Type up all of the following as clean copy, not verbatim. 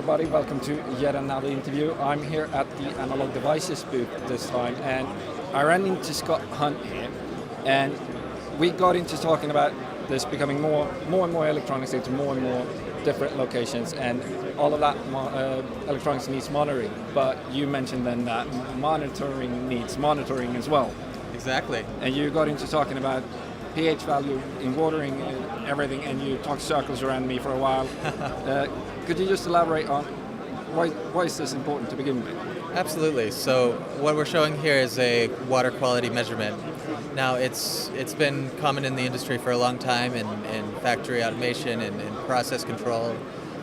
everybody, welcome to yet another interview. I'm here at the Analog Devices booth this time, and I ran into Scott Hunt here, and we got into talking about this becoming more and more electronics into more and more different locations, and all of that electronics needs monitoring, but you mentioned then that monitoring needs monitoring as well. Exactly. And you got into talking about pH value in watering and everything, and you talked circles around me for a while. Could you just elaborate on why is this important to begin with? Absolutely. So what we're showing here is a water quality measurement. Now it's been common in the industry for a long time in factory automation and in process control,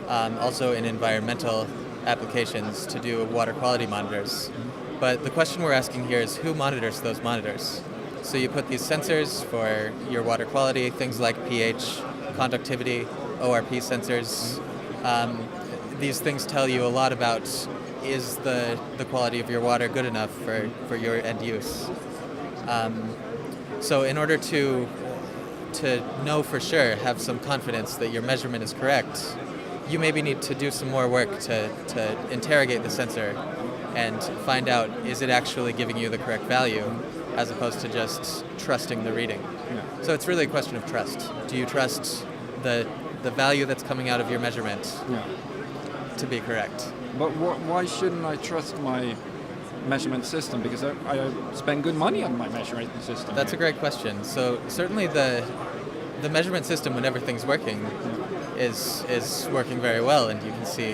also in environmental applications to do water quality monitors. But the question we're asking here is who monitors those monitors? So you put these sensors for your water quality, things like pH, conductivity, ORP sensors. These things tell you a lot about is the quality of your water good enough for your end use. So in order to know for sure, have some confidence that your measurement is correct, you maybe need to do some more work to interrogate the sensor and find out, is it actually giving you the correct value, as opposed to just trusting the reading. Yeah. So it's really a question of trust. Do you trust the value that's coming out of your measurement to be correct? But why shouldn't I trust my measurement system? Because I spend good money on my measurement system. That's a great question. So certainly the measurement system, when everything's working, is working very well, and you can see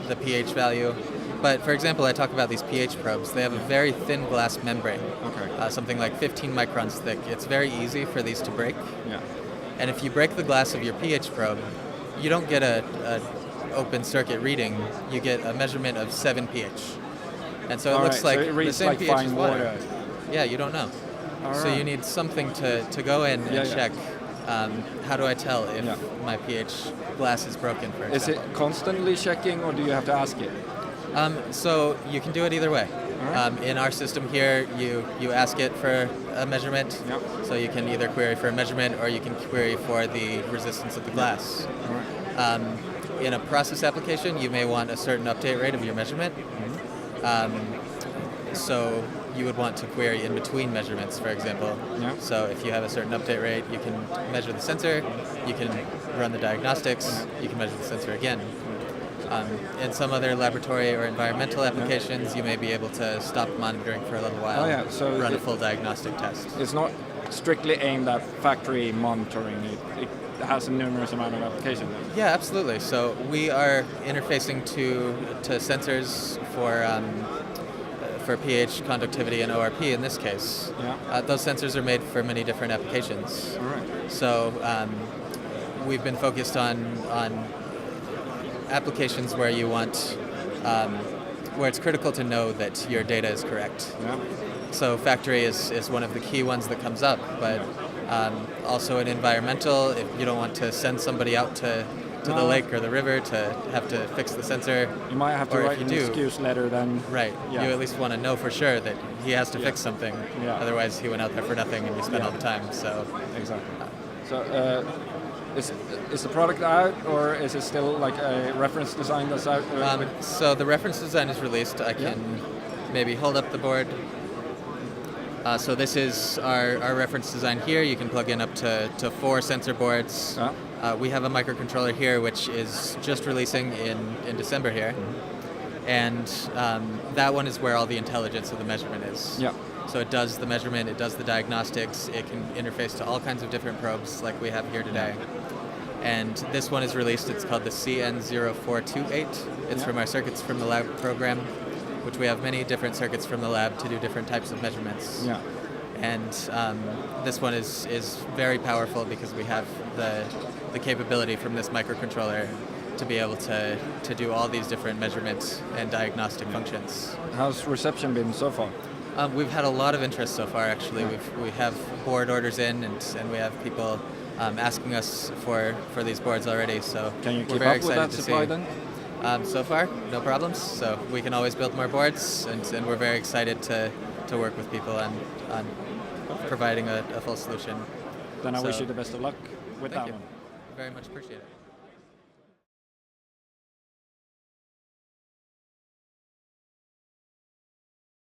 the pH value. But for example, I talk about these pH probes. They have a very thin glass membrane, something like 15 microns thick. It's very easy for these to break. Yeah. And if you break the glass of your pH probe, you don't get a open circuit reading. You get a measurement of 7 pH. And so it looks like the same like pH as fine water. Yeah, you don't know. So you need something to go in and check. How do I tell if my pH glass is broken, for example? Is it constantly checking, or do you have to ask it? So you can do it either way. In our system here, you ask it for a measurement. Yep. So you can either query for a measurement, or you can query for the resistance of the glass. In a process application, you may want a certain update rate of your measurement. So you would want to query in between measurements, for example. Yeah. So if you have a certain update rate, you can measure the sensor, you can run the diagnostics, you can measure the sensor again. In some other laboratory or environmental applications, you may be able to stop monitoring for a little while, so run a full diagnostic test. It's not strictly aimed at factory monitoring. It has a numerous amount of applications. Yeah, absolutely. So we are interfacing to sensors for pH, conductivity, and ORP in this case. Yeah. Those sensors are made for many different applications. All right. So we've been focused on applications where you want, where it's critical to know that your data is correct. Yeah. So factory is one of the key ones that comes up, but also in environmental, if you don't want to send somebody out to the lake or the river to have to fix the sensor. You might have to write an excuse letter then. Right. Yeah. You at least want to know for sure that he has to fix something. Yeah. Otherwise, he went out there for nothing and you spent all the time. So exactly. So is the product out, or is it still like a reference design that's out? So the reference design is released. I can maybe hold up the board. So this is our reference design here. You can plug in up to 4 sensor boards. We have a microcontroller here, which is just releasing in December here. And that one is where all the intelligence of the measurement is. Yeah. So it does the measurement, it does the diagnostics, it can interface to all kinds of different probes like we have here today. And this one is released, it's called the CN0428. It's from our Circuits from the Lab program, which we have many different circuits from the lab to do different types of measurements. Yeah. And this one is very powerful because we have the capability from this microcontroller to be able to do all these different measurements and diagnostic functions. How's reception been so far? We've had a lot of interest so far, actually. We have board orders in, and we have people asking us for these boards already. So can you we're keep very up with excited that to supply see. then? So far, no problems. So we can always build more boards, and we're very excited to work with people on providing a full solution. Then I wish you the best of luck with that Thank you. one. Very much appreciate it.